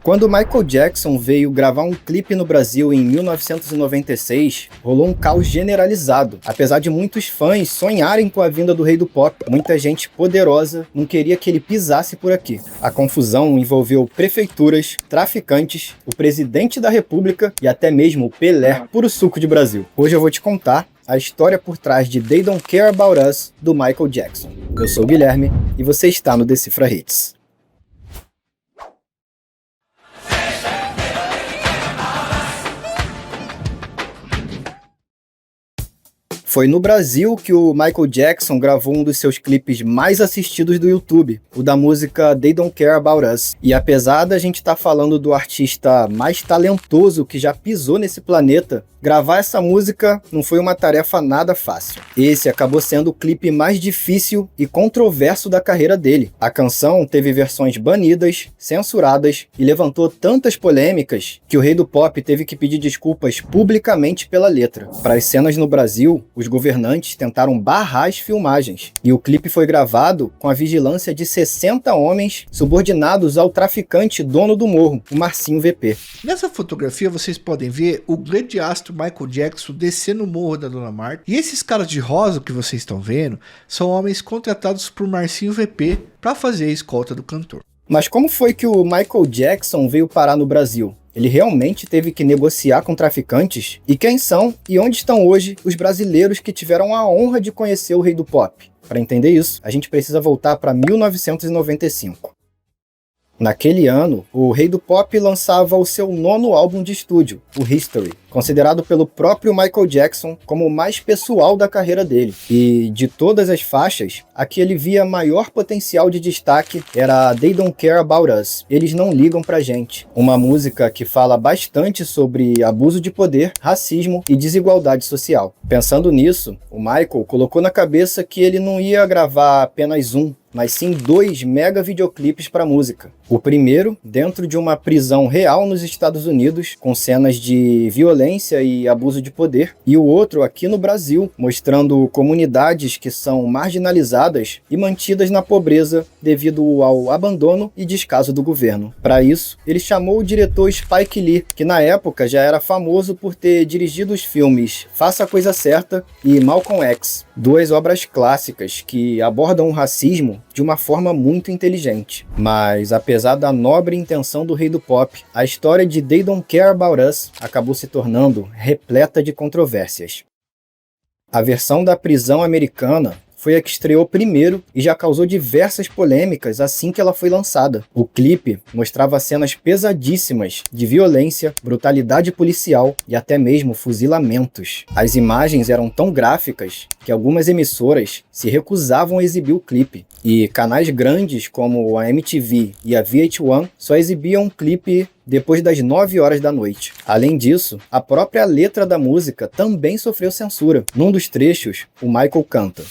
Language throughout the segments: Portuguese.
Quando Michael Jackson veio gravar um clipe no Brasil em 1996, rolou um caos generalizado. Apesar de muitos fãs sonharem com a vinda do rei do pop, muita gente poderosa não queria que ele pisasse por aqui. A confusão envolveu prefeituras, traficantes, o presidente da república e até mesmo o Pelé, puro suco de Brasil. Hoje eu vou te contar a história por trás de They Don't Care About Us, do Michael Jackson. Eu sou o Guilherme e você está no Decifra Hits. Foi no Brasil que o Michael Jackson gravou um dos seus clipes mais assistidos do YouTube, o da música They Don't Care About Us. E apesar da gente estar falando do artista mais talentoso que já pisou nesse planeta, gravar essa música não foi uma tarefa nada fácil. Esse acabou sendo o clipe mais difícil e controverso da carreira dele. A canção teve versões banidas, censuradas e levantou tantas polêmicas que o rei do pop teve que pedir desculpas publicamente pela letra. Para as cenas no Brasil, os governantes tentaram barrar as filmagens, e o clipe foi gravado com a vigilância de 60 homens subordinados ao traficante dono do morro, o Marcinho VP. Nessa fotografia vocês podem ver o grande astro Michael Jackson descendo o morro da Dona Marta, e esses caras de rosa que vocês estão vendo são homens contratados por Marcinho VP para fazer a escolta do cantor. Mas como foi que o Michael Jackson veio parar no Brasil? Ele realmente teve que negociar com traficantes? E quem são e onde estão hoje os brasileiros que tiveram a honra de conhecer o rei do pop? Para entender isso, a gente precisa voltar para 1995. Naquele ano, o rei do pop lançava o seu 9º álbum de estúdio, o History, considerado pelo próprio Michael Jackson como o mais pessoal da carreira dele. E de todas as faixas, a que ele via maior potencial de destaque era They Don't Care About Us, Eles Não Ligam Pra Gente, uma música que fala bastante sobre abuso de poder, racismo e desigualdade social. Pensando nisso, o Michael colocou na cabeça que ele não ia gravar apenas um, mas sim 2 mega videoclipes para a música. O primeiro, dentro de uma prisão real nos Estados Unidos, com cenas de violência e abuso de poder, e o outro aqui no Brasil, mostrando comunidades que são marginalizadas e mantidas na pobreza devido ao abandono e descaso do governo. Para isso, ele chamou o diretor Spike Lee, que na época já era famoso por ter dirigido os filmes Faça a Coisa Certa e Malcolm X, 2 obras clássicas que abordam o racismo de uma forma muito inteligente. Mas apesar da nobre intenção do rei do pop, a história de They Don't Care About Us acabou se tornando repleta de controvérsias. A versão da prisão americana foi a que estreou primeiro e já causou diversas polêmicas assim que ela foi lançada. O clipe mostrava cenas pesadíssimas de violência, brutalidade policial e até mesmo fuzilamentos. As imagens eram tão gráficas que algumas emissoras se recusavam a exibir o clipe, e canais grandes como a MTV e a VH1 só exibiam o clipe depois das 9 horas da noite. Além disso, a própria letra da música também sofreu censura. Num dos trechos, o Michael canta: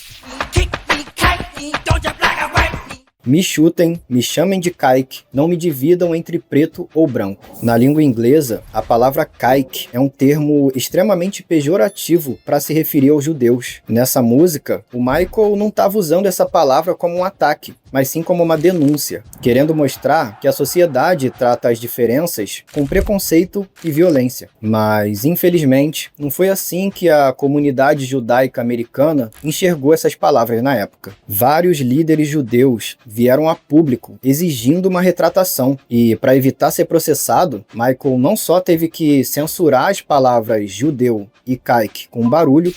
"Me chutem, me chamem de kike, não me dividam entre preto ou branco." Na língua inglesa, a palavra kike é um termo extremamente pejorativo para se referir aos judeus. Nessa música, o Michael não estava usando essa palavra como um ataque, mas sim como uma denúncia, querendo mostrar que a sociedade trata as diferenças com preconceito e violência. Mas, infelizmente, não foi assim que a comunidade judaica americana enxergou essas palavras na época. Vários líderes judeus vieram a público exigindo uma retratação, e para evitar ser processado, Michael não só teve que censurar as palavras judeu e kike com barulho,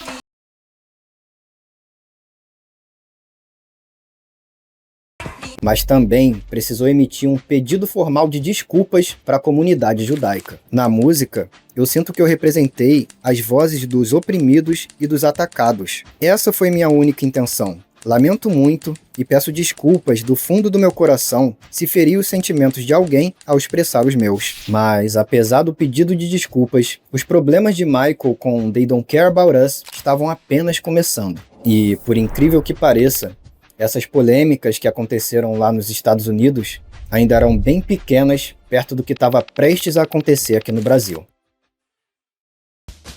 mas também precisou emitir um pedido formal de desculpas para a comunidade judaica. Na música, eu sinto que eu representei as vozes dos oprimidos e dos atacados. Essa foi minha única intenção. Lamento muito e peço desculpas do fundo do meu coração se feri os sentimentos de alguém ao expressar os meus. Mas, apesar do pedido de desculpas, os problemas de Michael com They Don't Care About Us estavam apenas começando. E, por incrível que pareça, essas polêmicas que aconteceram lá nos Estados Unidos ainda eram bem pequenas perto do que estava prestes a acontecer aqui no Brasil.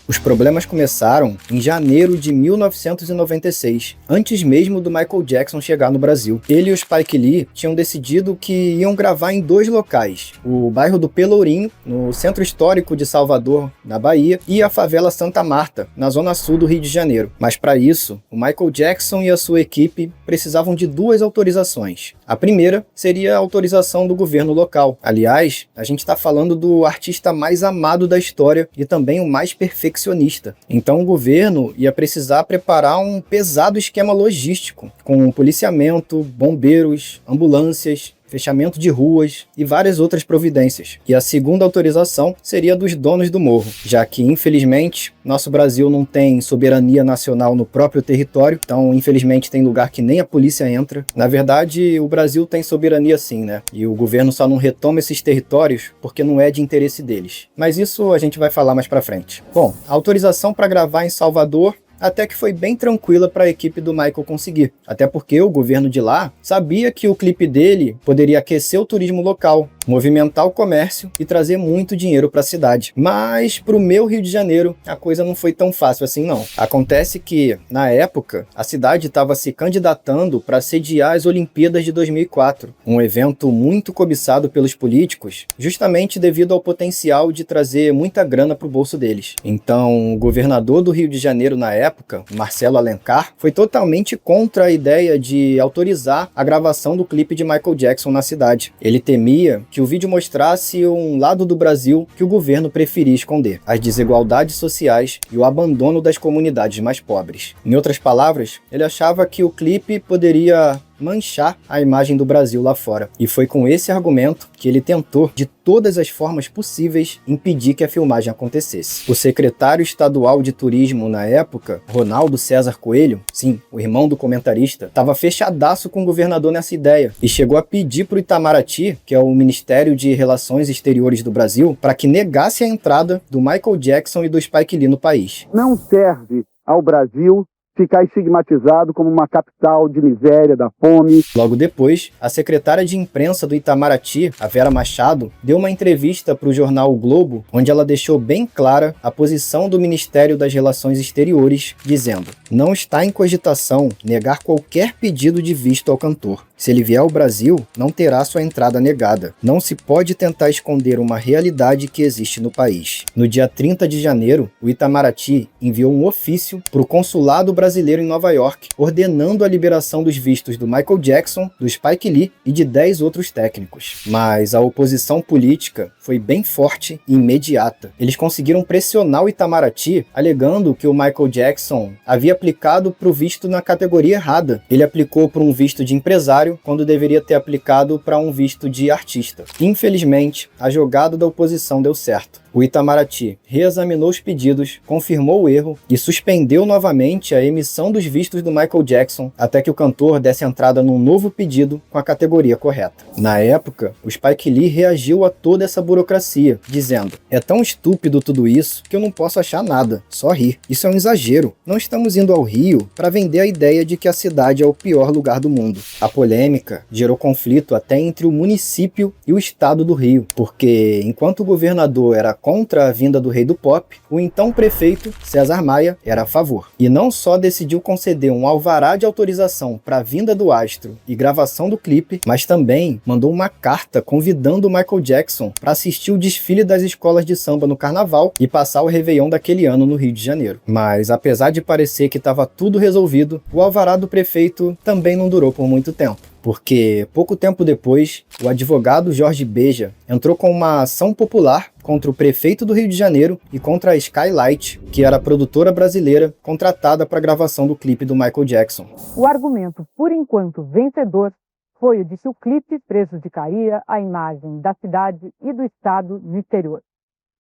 Os problemas começaram em janeiro de 1996, antes mesmo do Michael Jackson chegar no Brasil. Ele e o Spike Lee tinham decidido que iam gravar em 2 locais, o bairro do Pelourinho, no centro histórico de Salvador, na Bahia, e a favela Santa Marta, na zona sul do Rio de Janeiro. Mas para isso, o Michael Jackson e a sua equipe precisavam de 2 autorizações. A primeira seria a autorização do governo local. Aliás, a gente está falando do artista mais amado da história e também o mais perfeccionista. Então o governo ia precisar preparar um pesado esquema logístico, com policiamento, bombeiros, ambulâncias, fechamento de ruas e várias outras providências. E a segunda autorização seria dos donos do morro, já que, infelizmente, nosso Brasil não tem soberania nacional no próprio território, então, infelizmente, tem lugar que nem a polícia entra. Na verdade, o Brasil tem soberania sim, né? E o governo só não retoma esses territórios porque não é de interesse deles. Mas isso a gente vai falar mais pra frente. Bom, a autorização para gravar em Salvador até que foi bem tranquila para a equipe do Michael conseguir. Até porque o governo de lá sabia que o clipe dele poderia aquecer o turismo local, movimentar o comércio e trazer muito dinheiro para a cidade. Mas para o meu Rio de Janeiro, a coisa não foi tão fácil assim não. Acontece que, na época, a cidade estava se candidatando para sediar as Olimpíadas de 2004, um evento muito cobiçado pelos políticos, justamente devido ao potencial de trazer muita grana para o bolso deles. Então, o governador do Rio de Janeiro na época, Marcelo Alencar, foi totalmente contra a ideia de autorizar a gravação do clipe de Michael Jackson na cidade. Ele temia que o vídeo mostrasse um lado do Brasil que o governo preferia esconder, as desigualdades sociais e o abandono das comunidades mais pobres. Em outras palavras, ele achava que o clipe poderia manchar a imagem do Brasil lá fora. E foi com esse argumento que ele tentou, de todas as formas possíveis, impedir que a filmagem acontecesse. O secretário estadual de turismo na época, Ronaldo César Coelho, sim, o irmão do comentarista, estava fechadaço com o governador nessa ideia e chegou a pedir para o Itamaraty, que é o Ministério de Relações Exteriores do Brasil, para que negasse a entrada do Michael Jackson e do Spike Lee no país. Não serve ao Brasil ficar estigmatizado como uma capital de miséria, da fome. Logo depois, a secretária de imprensa do Itamaraty, a Vera Machado, deu uma entrevista para o jornal O Globo, onde ela deixou bem clara a posição do Ministério das Relações Exteriores, dizendo: não está em cogitação negar qualquer pedido de visto ao cantor. Se ele vier ao Brasil, não terá sua entrada negada. Não se pode tentar esconder uma realidade que existe no país. No dia 30 de janeiro, o Itamaraty enviou um ofício para o consulado brasileiro em Nova York, ordenando a liberação dos vistos do Michael Jackson, do Spike Lee e de 10 outros técnicos. Mas a oposição política foi bem forte e imediata. Eles conseguiram pressionar o Itamaraty, alegando que o Michael Jackson havia aplicado para o visto na categoria errada. Ele aplicou para um visto de empresário, quando deveria ter aplicado para um visto de artista. Infelizmente, a jogada da oposição deu certo. O Itamaraty reexaminou os pedidos, confirmou o erro e suspendeu novamente a emissão dos vistos do Michael Jackson até que o cantor desse entrada num novo pedido com a categoria correta. Na época, o Spike Lee reagiu a toda essa burocracia, dizendo: é tão estúpido tudo isso que eu não posso achar nada, só rir. Isso é um exagero. Não estamos indo ao Rio para vender a ideia de que a cidade é o pior lugar do mundo. A polêmica gerou conflito até entre o município e o estado do Rio, porque enquanto o governador era contra a vinda do rei do pop, o então prefeito, César Maia, era a favor. E não só decidiu conceder um alvará de autorização para a vinda do astro e gravação do clipe, mas também mandou uma carta convidando o Michael Jackson para assistir o desfile das escolas de samba no carnaval e passar o Réveillon daquele ano no Rio de Janeiro. Mas apesar de parecer que estava tudo resolvido, o alvará do prefeito também não durou por muito tempo. Porque pouco tempo depois, o advogado Jorge Beja entrou com uma ação popular contra o prefeito do Rio de Janeiro e contra a Skylight, que era a produtora brasileira contratada para a gravação do clipe do Michael Jackson. O argumento, por enquanto vencedor, foi o de que o clipe prejudicaria a imagem da cidade e do estado no exterior.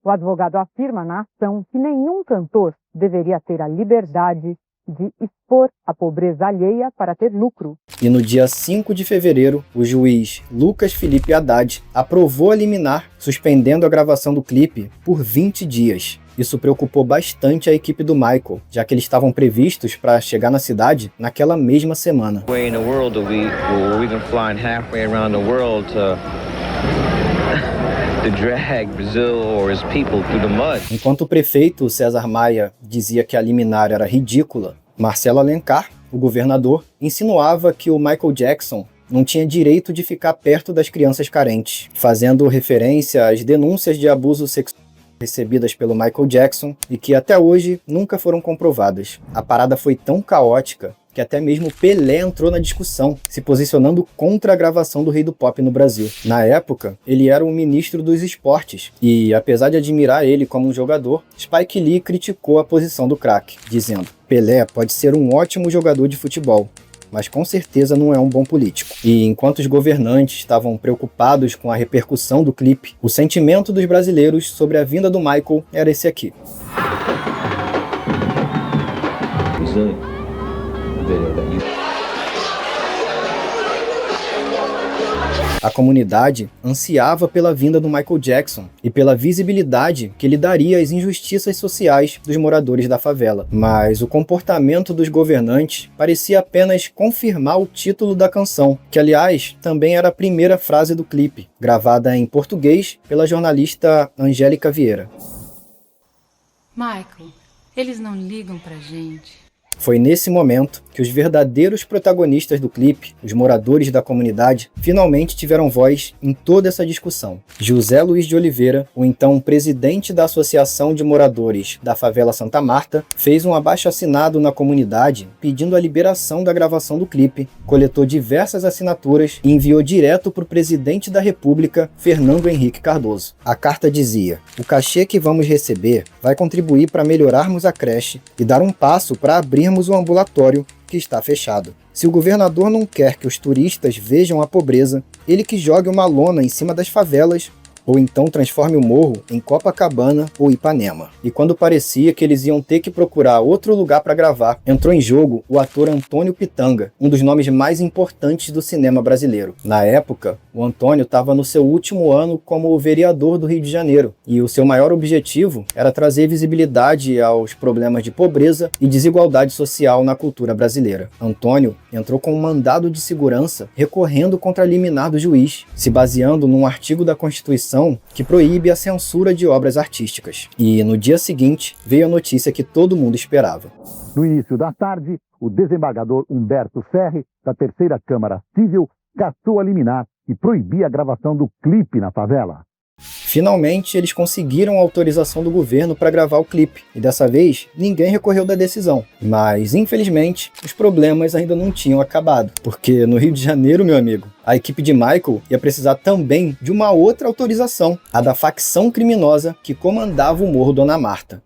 O advogado afirma na ação que nenhum cantor deveria ter a liberdade de expor a pobreza alheia para ter lucro. E no dia 5 de fevereiro, o juiz Lucas Felipe Haddad aprovou a liminar, suspendendo a gravação do clipe por 20 dias. Isso preocupou bastante a equipe do Michael, já que eles estavam previstos para chegar na cidade naquela mesma semana. to drag Brazil or his people through the mud. Enquanto o prefeito César Maia dizia que a liminar era ridícula, Marcelo Alencar, o governador, insinuava que o Michael Jackson não tinha direito de ficar perto das crianças carentes, fazendo referência às denúncias de abuso sexual recebidas pelo Michael Jackson e que até hoje nunca foram comprovadas. A parada foi tão caótica que até mesmo Pelé entrou na discussão, se posicionando contra a gravação do Rei do Pop no Brasil. Na época, ele era o ministro dos esportes, e apesar de admirar ele como um jogador, Spike Lee criticou a posição do craque, dizendo: Pelé pode ser um ótimo jogador de futebol, mas com certeza não é um bom político. E enquanto os governantes estavam preocupados com a repercussão do clipe, o sentimento dos brasileiros sobre a vinda do Michael era esse aqui. A comunidade ansiava pela vinda do Michael Jackson e pela visibilidade que ele daria às injustiças sociais dos moradores da favela. Mas o comportamento dos governantes parecia apenas confirmar o título da canção, que aliás também era a primeira frase do clipe, gravada em português pela jornalista Angélica Vieira. Michael, eles não ligam pra gente. Foi nesse momento que os verdadeiros protagonistas do clipe, os moradores da comunidade, finalmente tiveram voz em toda essa discussão. José Luiz de Oliveira, o então presidente da Associação de Moradores da Favela Santa Marta, fez um abaixo-assinado na comunidade pedindo a liberação da gravação do clipe, coletou diversas assinaturas e enviou direto para o presidente da República, Fernando Henrique Cardoso. A carta dizia: o cachê que vamos receber vai contribuir para melhorarmos a creche e dar um passo para abrirmos o ambulatório que está fechado. Se o governador não quer que os turistas vejam a pobreza, ele que jogue uma lona em cima das favelas, ou então transforme o morro em Copacabana ou Ipanema. E quando parecia que eles iam ter que procurar outro lugar para gravar, entrou em jogo o ator Antônio Pitanga, um dos nomes mais importantes do cinema brasileiro. Na época, o Antônio estava no seu último ano como vereador do Rio de Janeiro, e o seu maior objetivo era trazer visibilidade aos problemas de pobreza e desigualdade social na cultura brasileira. Antônio entrou com um mandado de segurança recorrendo contra a liminar do juiz, se baseando num artigo da Constituição que proíbe a censura de obras artísticas. E no dia seguinte veio a notícia que todo mundo esperava. No início da tarde, o desembargador Humberto Ferri, da Terceira Câmara Civil, cassou a liminar e proibia a gravação do clipe na favela. Finalmente, eles conseguiram a autorização do governo para gravar o clipe, e dessa vez ninguém recorreu da decisão. Mas, infelizmente, os problemas ainda não tinham acabado, porque no Rio de Janeiro, meu amigo, a equipe de Michael ia precisar também de uma outra autorização, a da facção criminosa que comandava o Morro Dona Marta.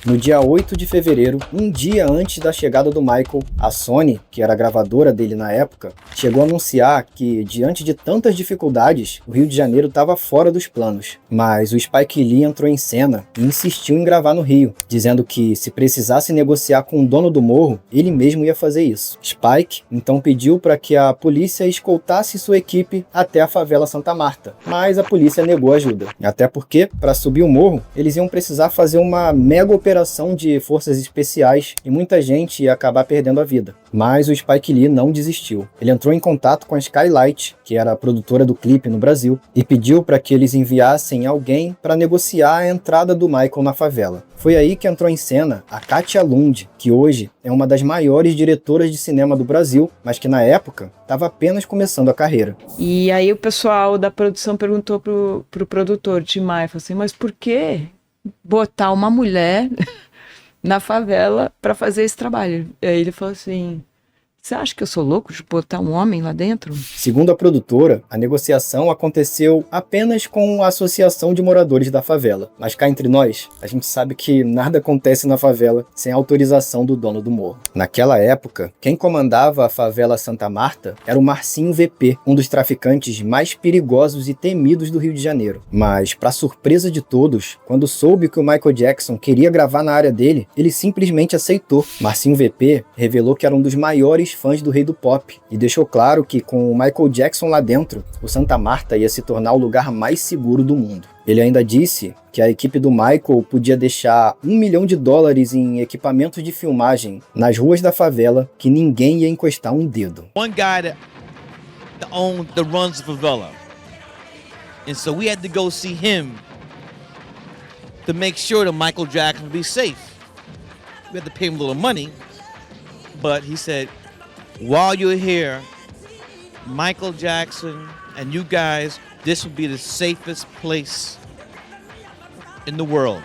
No dia 8 de fevereiro, um dia antes da chegada do Michael, a Sony, que era a gravadora dele na época, chegou a anunciar que, diante de tantas dificuldades, o Rio de Janeiro estava fora dos planos. Mas o Spike Lee entrou em cena e insistiu em gravar no Rio, dizendo que, se precisasse negociar com o dono do morro, ele mesmo ia fazer isso. Spike então pediu para que a polícia escoltasse sua equipe até a favela Santa Marta, mas a polícia negou ajuda. Até porque, para subir o morro, eles iam precisar fazer uma mega operação de forças especiais e muita gente ia acabar perdendo a vida. Mas o Spike Lee não desistiu. Ele entrou em contato com a Skylight, que era a produtora do clipe no Brasil, e pediu para que eles enviassem alguém para negociar a entrada do Michael na favela. Foi aí que entrou em cena a Katia Lund, que hoje é uma das maiores diretoras de cinema do Brasil, mas que na época estava apenas começando a carreira. E aí o pessoal da produção perguntou pro produtor, Tim Maia, falou assim, mas por que botar uma mulher na favela para fazer esse trabalho? E aí ele falou assim, você acha que eu sou louco de botar um homem lá dentro? Segundo a produtora, a negociação aconteceu apenas com a Associação de Moradores da Favela. Mas cá entre nós, a gente sabe que nada acontece na favela sem a autorização do dono do morro. Naquela época, quem comandava a favela Santa Marta era o Marcinho VP, um dos traficantes mais perigosos e temidos do Rio de Janeiro. Mas, para surpresa de todos, quando soube que o Michael Jackson queria gravar na área dele, ele simplesmente aceitou. Marcinho VP revelou que era um dos maiores fãs do Rei do Pop e deixou claro que com o Michael Jackson lá dentro, o Santa Marta ia se tornar o lugar mais seguro do mundo. Ele ainda disse que a equipe do Michael podia deixar $1 milhão em equipamentos de filmagem nas ruas da favela que ninguém ia encostar um dedo. One guy that runs the favela. And so we had to go see him to make sure that Michael Jackson would be safe. We had to pay him a little money, but he said, while you're here, Michael Jackson and you guys, this will be the safest place in the world.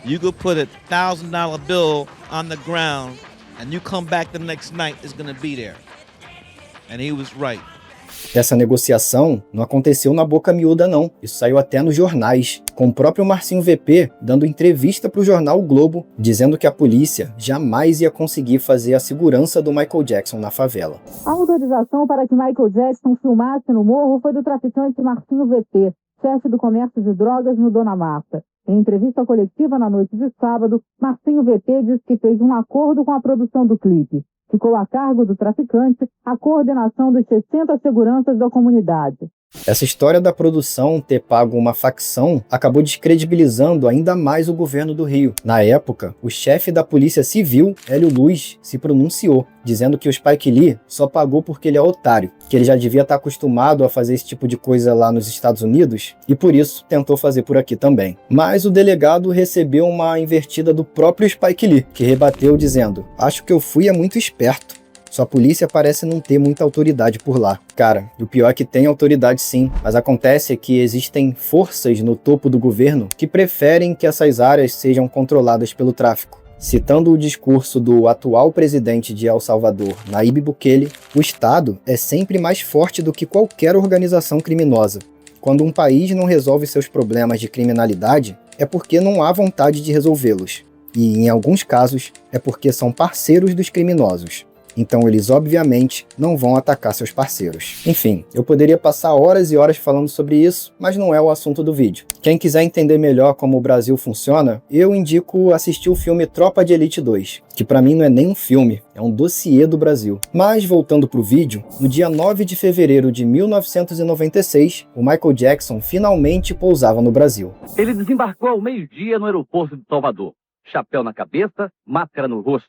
You could put $1,000 bill on the ground and you come back the next night, it's gonna be there. And he was right. Essa negociação não aconteceu na boca miúda não, isso saiu até nos jornais, com o próprio Marcinho VP dando entrevista para o jornal o Globo, dizendo que a polícia jamais ia conseguir fazer a segurança do Michael Jackson na favela. A autorização para que Michael Jackson filmasse no morro foi do traficante Marcinho VP, chefe do comércio de drogas no Dona Marta. Em entrevista coletiva na noite de sábado, Marcinho VP disse que fez um acordo com a produção do clipe. Ficou a cargo do traficante a coordenação dos 60 seguranças da comunidade. Essa história da produção ter pago uma facção acabou descredibilizando ainda mais o governo do Rio. Na época, o chefe da Polícia Civil, Hélio Luz, se pronunciou, dizendo que o Spike Lee só pagou porque ele é otário, que ele já devia estar acostumado a fazer esse tipo de coisa lá nos Estados Unidos e por isso tentou fazer por aqui também. Mas o delegado recebeu uma invertida do próprio Spike Lee, que rebateu dizendo: "Acho que eu fui muito esperto. Sua polícia parece não ter muita autoridade por lá." Cara, o pior é que tem autoridade sim, mas acontece que existem forças no topo do governo que preferem que essas áreas sejam controladas pelo tráfico. Citando o discurso do atual presidente de El Salvador, Nayib Bukele, o Estado é sempre mais forte do que qualquer organização criminosa. Quando um país não resolve seus problemas de criminalidade, é porque não há vontade de resolvê-los. E, em alguns casos, é porque são parceiros dos criminosos. Então eles obviamente não vão atacar seus parceiros. Enfim, eu poderia passar horas e horas falando sobre isso, mas não é o assunto do vídeo. Quem quiser entender melhor como o Brasil funciona, eu indico assistir o filme Tropa de Elite 2, que pra mim não é nem um filme, é um dossiê do Brasil. Mas voltando pro vídeo, no dia 9 de fevereiro de 1996, o Michael Jackson finalmente pousava no Brasil. Ele desembarcou ao meio-dia no aeroporto de Salvador. Chapéu na cabeça, máscara no rosto.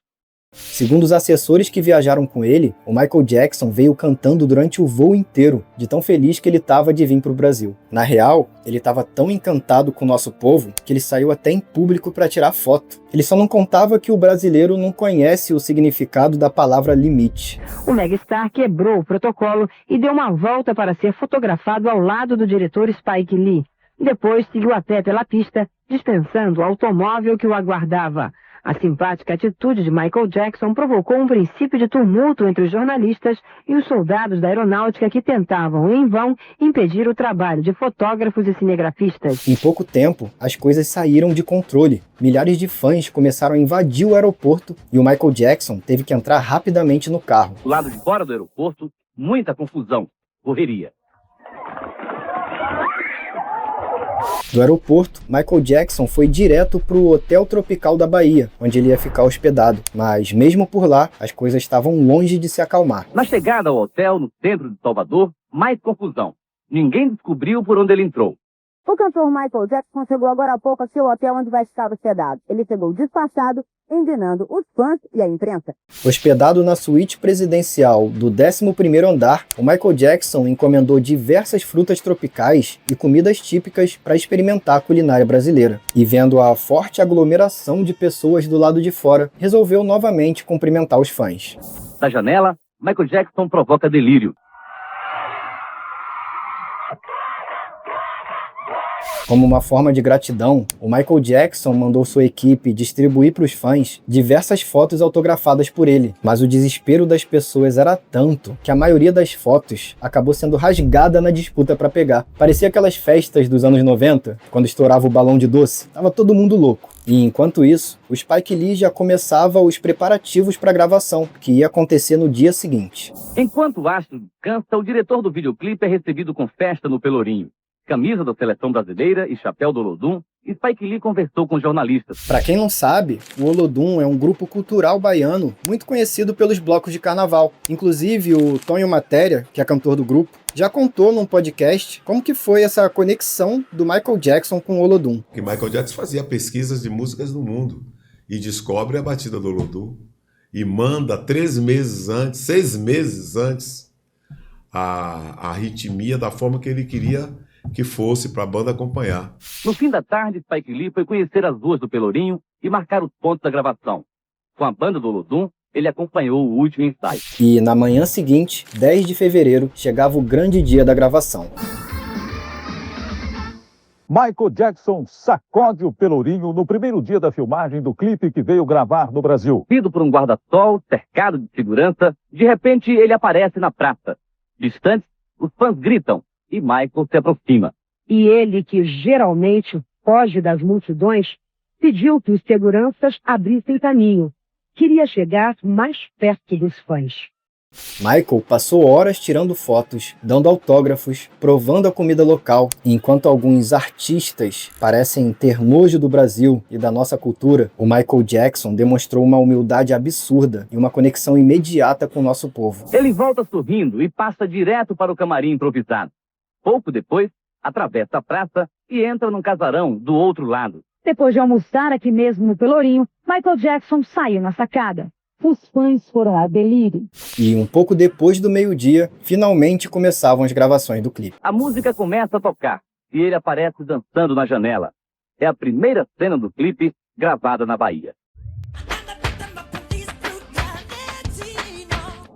Segundo os assessores que viajaram com ele, o Michael Jackson veio cantando durante o voo inteiro, de tão feliz que ele estava de vir para o Brasil. Na real, ele estava tão encantado com o nosso povo que ele saiu até em público para tirar foto. Ele só não contava que o brasileiro não conhece o significado da palavra limite. O megastar quebrou o protocolo e deu uma volta para ser fotografado ao lado do diretor Spike Lee. Depois seguiu a pé pela pista, dispensando o automóvel que o aguardava. A simpática atitude de Michael Jackson provocou um princípio de tumulto entre os jornalistas e os soldados da aeronáutica que tentavam, em vão, impedir o trabalho de fotógrafos e cinegrafistas. Em pouco tempo, as coisas saíram de controle. Milhares de fãs começaram a invadir o aeroporto e o Michael Jackson teve que entrar rapidamente no carro. Do lado de fora do aeroporto, muita confusão, correria. Do aeroporto, Michael Jackson foi direto para o Hotel Tropical da Bahia, onde ele ia ficar hospedado. Mas mesmo por lá, as coisas estavam longe de se acalmar. Na chegada ao hotel, no centro de Salvador, mais confusão. Ninguém descobriu por onde ele entrou. O cantor Michael Jackson chegou agora há pouco ao seu hotel onde vai estar hospedado. Ele chegou despachado, enganando os fãs e a imprensa. Hospedado na suíte presidencial do 11º andar, o Michael Jackson encomendou diversas frutas tropicais e comidas típicas para experimentar a culinária brasileira. E vendo a forte aglomeração de pessoas do lado de fora, resolveu novamente cumprimentar os fãs. Da janela, Michael Jackson provoca delírio. Como uma forma de gratidão, o Michael Jackson mandou sua equipe distribuir para os fãs diversas fotos autografadas por ele, mas o desespero das pessoas era tanto que a maioria das fotos acabou sendo rasgada na disputa para pegar. Parecia aquelas festas dos anos 90, quando estourava o balão de doce. Tava todo mundo louco. E enquanto isso, o Spike Lee já começava os preparativos para a gravação, que ia acontecer no dia seguinte. Enquanto o astro descansa, o diretor do videoclipe é recebido com festa no Pelourinho. Camisa da seleção brasileira e chapéu do Olodum, Spike Lee conversou com jornalistas. Para quem não sabe, o Olodum é um grupo cultural baiano muito conhecido pelos blocos de carnaval. Inclusive, o Tonho Matéria, que é cantor do grupo, já contou num podcast como que foi essa conexão do Michael Jackson com o Olodum. E Michael Jackson fazia pesquisas de músicas no mundo e descobre a batida do Olodum e manda 6 meses antes, a arritmia da forma que ele queria que fosse para a banda acompanhar. No fim da tarde, Spike Lee foi conhecer as ruas do Pelourinho e marcar os pontos da gravação. Com a banda do Olodum, ele acompanhou o último ensaio. E na manhã seguinte, 10 de fevereiro, chegava o grande dia da gravação. Michael Jackson sacode o Pelourinho no primeiro dia da filmagem do clipe que veio gravar no Brasil. Vindo por um guarda-sol, cercado de segurança, de repente ele aparece na praça. Distantes, os fãs gritam e Michael se aproxima. E ele, que geralmente foge das multidões, pediu que os seguranças abrissem caminho. Queria chegar mais perto dos fãs. Michael passou horas tirando fotos, dando autógrafos, provando a comida local, enquanto alguns artistas parecem ter nojo do Brasil e da nossa cultura. O Michael Jackson demonstrou uma humildade absurda e uma conexão imediata com o nosso povo. Ele volta sorrindo e passa direto para o camarim improvisado. Pouco depois, atravessa a praça e entra num casarão do outro lado. Depois de almoçar aqui mesmo no Pelourinho, Michael Jackson saiu na sacada. Os fãs foram ao delírio. E um pouco depois do meio-dia, finalmente começavam as gravações do clipe. A música começa a tocar e ele aparece dançando na janela. É a primeira cena do clipe gravada na Bahia.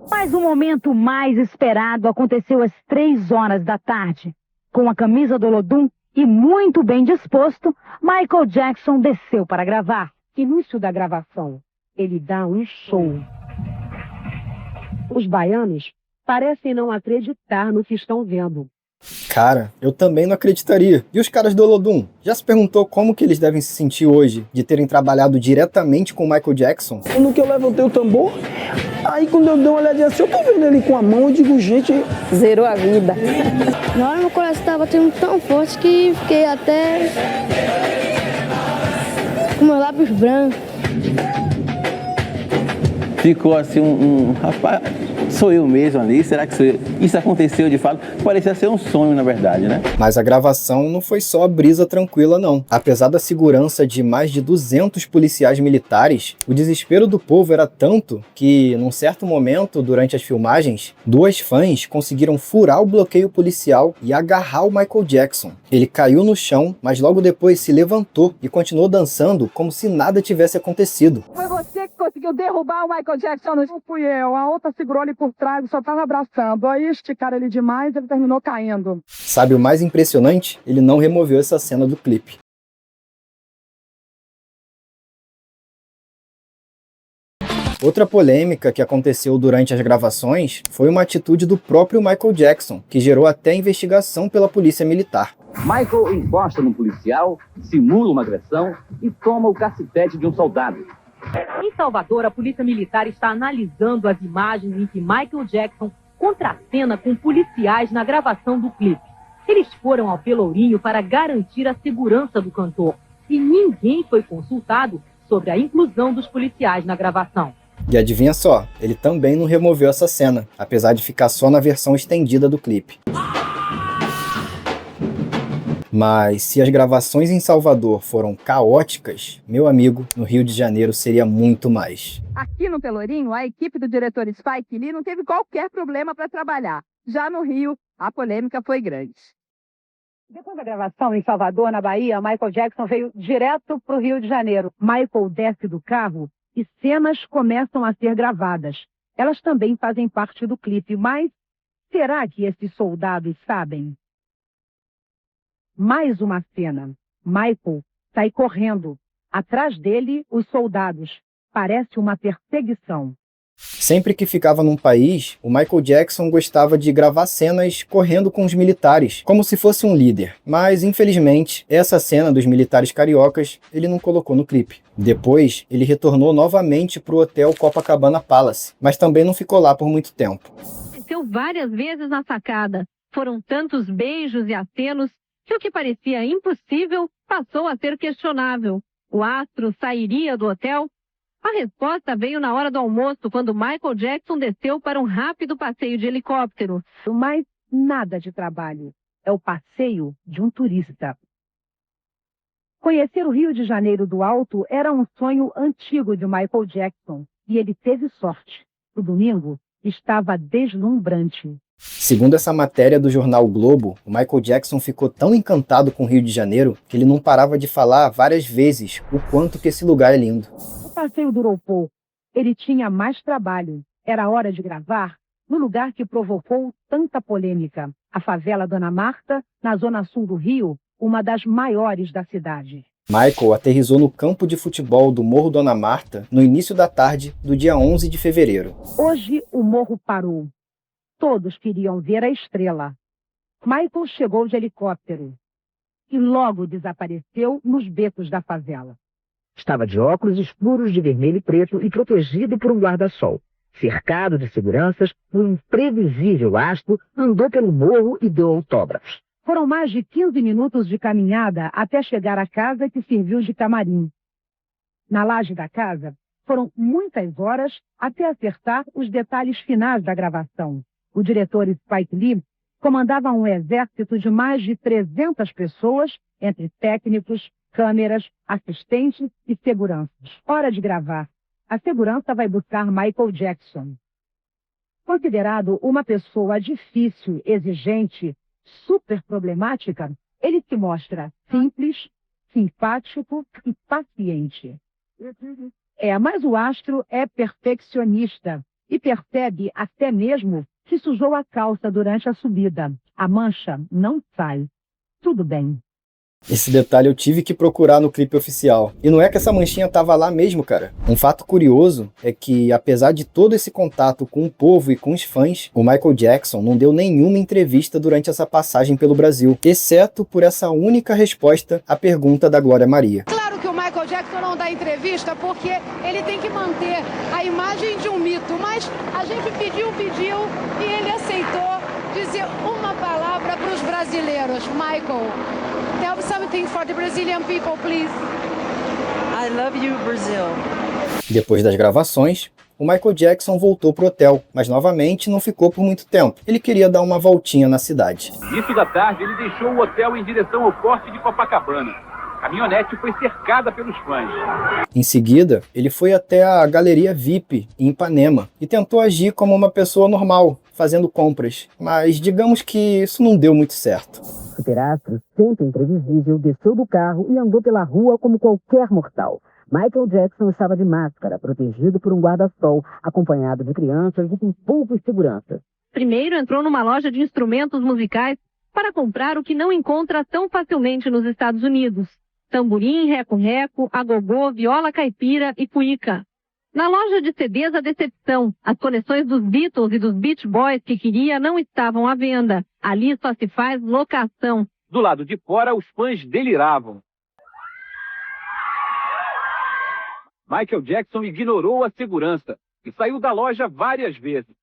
Mas o momento mais esperado aconteceu às 3 horas da tarde. Com a camisa do Olodum e muito bem disposto, Michael Jackson desceu para gravar. Início da gravação. Ele dá um show. Os baianos parecem não acreditar no que estão vendo. Cara, eu também não acreditaria. E os caras do Olodum? Já se perguntou como que eles devem se sentir hoje de terem trabalhado diretamente com o Michael Jackson? No que eu levantei o tambor, aí quando eu dei uma olhadinha assim, eu tô vendo ele com a mão, eu digo, gente... Zerou a vida. Na hora meu coração estava batendo tão forte que fiquei até com meus lábios brancos. Ficou assim rapaz, sou eu mesmo ali? Será que sou eu? Isso aconteceu de fato? Parecia ser um sonho, na verdade, né? Mas a gravação não foi só brisa tranquila, não. Apesar da segurança de mais de 200 policiais militares, o desespero do povo era tanto que, num certo momento, durante as filmagens, 2 fãs conseguiram furar o bloqueio policial e agarrar o Michael Jackson. Ele caiu no chão, mas logo depois se levantou e continuou dançando como se nada tivesse acontecido. Foi você que conseguiu derrubar o Michael Jackson? Não fui eu. A outra segurou ele por trás e só estava abraçando. Aí esticaram ele demais e ele terminou caindo. Sabe o mais impressionante? Ele não removeu essa cena do clipe. Outra polêmica que aconteceu durante as gravações foi uma atitude do próprio Michael Jackson, que gerou até investigação pela polícia militar. Michael encosta no policial, simula uma agressão e toma o cacetete de um soldado. Em Salvador, a polícia militar está analisando as imagens em que Michael Jackson contracena com policiais na gravação do clipe. Eles foram ao Pelourinho para garantir a segurança do cantor e ninguém foi consultado sobre a inclusão dos policiais na gravação. E adivinha só, ele também não removeu essa cena, apesar de ficar só na versão estendida do clipe. Mas se as gravações em Salvador foram caóticas, meu amigo, no Rio de Janeiro seria muito mais. Aqui no Pelourinho, a equipe do diretor Spike Lee não teve qualquer problema para trabalhar. Já no Rio, a polêmica foi grande. Depois da gravação em Salvador, na Bahia, Michael Jackson veio direto para o Rio de Janeiro. Michael desce do carro e cenas começam a ser gravadas. Elas também fazem parte do clipe, mas será que esses soldados sabem? Mais uma cena. Michael sai correndo. Atrás dele, os soldados. Parece uma perseguição. Sempre que ficava num país, o Michael Jackson gostava de gravar cenas correndo com os militares, como se fosse um líder. Mas, infelizmente, essa cena dos militares cariocas ele não colocou no clipe. Depois, ele retornou novamente para o hotel Copacabana Palace, mas também não ficou lá por muito tempo. Desceu várias vezes na sacada. Foram tantos beijos e acenos que o que parecia impossível passou a ser questionável. O astro sairia do hotel? A resposta veio na hora do almoço, quando Michael Jackson desceu para um rápido passeio de helicóptero. Mas nada de trabalho. É o passeio de um turista. Conhecer o Rio de Janeiro do alto era um sonho antigo de Michael Jackson. E ele teve sorte. O domingo estava deslumbrante. Segundo essa matéria do jornal o Globo, o Michael Jackson ficou tão encantado com o Rio de Janeiro que ele não parava de falar várias vezes o quanto que esse lugar é lindo. O passeio durou pouco. Ele tinha mais trabalho. Era hora de gravar no lugar que provocou tanta polêmica. A favela Dona Marta, na zona sul do Rio, uma das maiores da cidade. Michael aterrissou no campo de futebol do Morro Dona Marta no início da tarde do dia 11 de fevereiro. Hoje o morro parou. Todos queriam ver a estrela. Michael chegou de helicóptero e logo desapareceu nos becos da favela. Estava de óculos escuros de vermelho e preto e protegido por um guarda-sol. Cercado de seguranças, o imprevisível astro andou pelo morro e deu autógrafos. Foram mais de 15 minutos de caminhada até chegar à casa que serviu de camarim. Na laje da casa, foram muitas horas até acertar os detalhes finais da gravação. O diretor Spike Lee comandava um exército de mais de 300 pessoas, entre técnicos, câmeras, assistentes e seguranças. Hora de gravar. A segurança vai buscar Michael Jackson. Considerado uma pessoa difícil, exigente, super problemática, ele se mostra simples, simpático e paciente. Mas o astro é perfeccionista e percebe até mesmo que sujou a calça durante a subida. A mancha não sai. Tudo bem. Esse detalhe eu tive que procurar no clipe oficial. E não é que essa manchinha tava lá mesmo, cara. Um fato curioso é que, apesar de todo esse contato com o povo e com os fãs, o Michael Jackson não deu nenhuma entrevista durante essa passagem pelo Brasil, exceto por essa única resposta à pergunta da Glória Maria. Claro que o Michael Jackson não dá entrevista porque ele tem que manter a imagem de um mito, mas a gente pediu e ele aceitou dizer uma palavra para os brasileiros. Michael, tell me something for the Brazilian people, please. I love you, Brazil. Depois das gravações, o Michael Jackson voltou pro hotel, mas novamente não ficou por muito tempo. Ele queria dar uma voltinha na cidade. Início da tarde, ele deixou o hotel em direção ao Forte de Copacabana. A caminhonete foi cercada pelos fãs. Em seguida, ele foi até a Galeria VIP, em Ipanema, e tentou agir como uma pessoa normal, fazendo compras. Mas digamos que isso não deu muito certo. O superastro, sempre imprevisível, desceu do carro e andou pela rua como qualquer mortal. Michael Jackson estava de máscara, protegido por um guarda-sol, acompanhado de crianças e com poucos seguranças. Primeiro entrou numa loja de instrumentos musicais para comprar o que não encontra tão facilmente nos Estados Unidos: tamborim, reco-reco, agogô, viola caipira e cuíca. Na loja de CDs, a decepção. As coleções dos Beatles e dos Beach Boys que queria não estavam à venda. Ali só se faz locação. Do lado de fora, os fãs deliravam. Michael Jackson ignorou a segurança e saiu da loja várias vezes.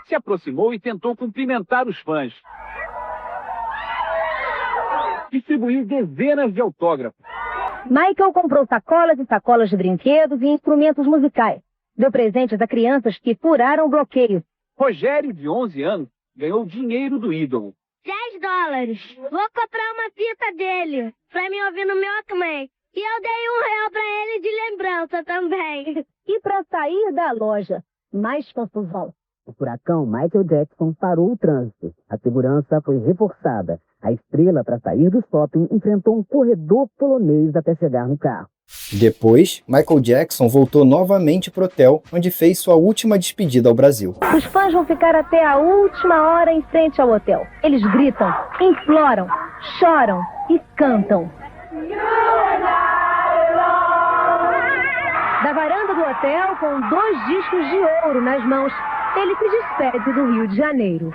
Se aproximou e tentou cumprimentar os fãs. Distribuiu dezenas de autógrafos. Michael comprou sacolas e sacolas de brinquedos e instrumentos musicais. Deu presentes a crianças que furaram o bloqueio. Rogério, de 11 anos, ganhou dinheiro do ídolo. $10. Vou comprar uma fita dele pra me ouvir no meu Walkman. E eu dei R$1 pra ele de lembrança também. E para sair da loja, mais confusão. O furacão Michael Jackson parou o trânsito. A segurança foi reforçada. A estrela, para sair do shopping, enfrentou um corredor polonês até chegar no carro. Depois, Michael Jackson voltou novamente pro hotel, onde fez sua última despedida ao Brasil. Os fãs vão ficar até a última hora em frente ao hotel. Eles gritam, imploram, choram e cantam. Da varanda do hotel, com 2 discos de ouro nas mãos, ele se despede do Rio de Janeiro.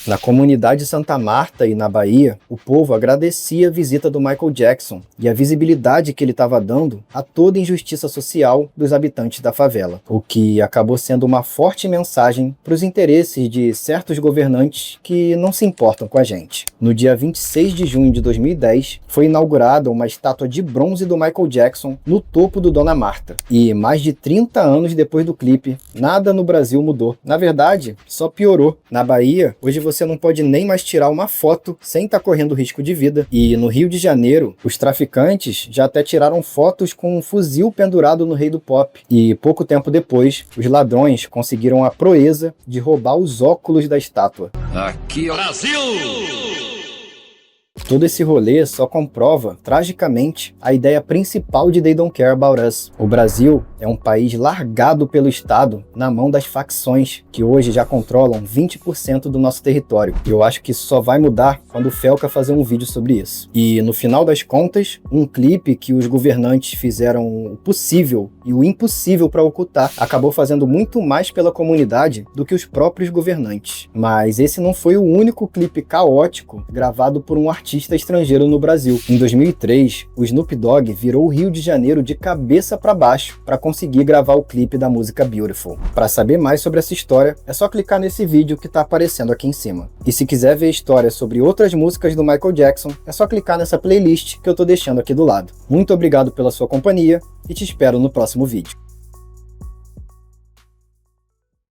Na comunidade Santa Marta e na Bahia, o povo agradecia a visita do Michael Jackson e a visibilidade que ele estava dando a toda a injustiça social dos habitantes da favela, o que acabou sendo uma forte mensagem para os interesses de certos governantes que não se importam com a gente. No dia 26 de junho de 2010, foi inaugurada uma estátua de bronze do Michael Jackson no topo do Dona Marta. E mais de 30 anos depois do clipe, nada no Brasil mudou. Na verdade, só piorou. Na Bahia, hoje hoje você não pode nem mais tirar uma foto sem estar correndo risco de vida. E no Rio de Janeiro, os traficantes já até tiraram fotos com um fuzil pendurado no rei do pop. E pouco tempo depois, os ladrões conseguiram a proeza de roubar os óculos da estátua. Aqui é o Brasil! Todo esse rolê só comprova, tragicamente, a ideia principal de They Don't Care About Us. O Brasil é um país largado pelo Estado na mão das facções, que hoje já controlam 20% do nosso território. E eu acho que isso só vai mudar quando o Felca fazer um vídeo sobre isso. E no final das contas, um clipe que os governantes fizeram o possível e o impossível para ocultar, acabou fazendo muito mais pela comunidade do que os próprios governantes. Mas esse não foi o único clipe caótico gravado por um artista estrangeiro no Brasil. Em 2003, o Snoop Dogg virou o Rio de Janeiro de cabeça para baixo para conseguir gravar o clipe da música Beautiful. Para saber mais sobre essa história, é só clicar nesse vídeo que está aparecendo aqui em cima. E se quiser ver histórias sobre outras músicas do Michael Jackson, é só clicar nessa playlist que eu estou deixando aqui do lado. Muito obrigado pela sua companhia e te espero no próximo vídeo.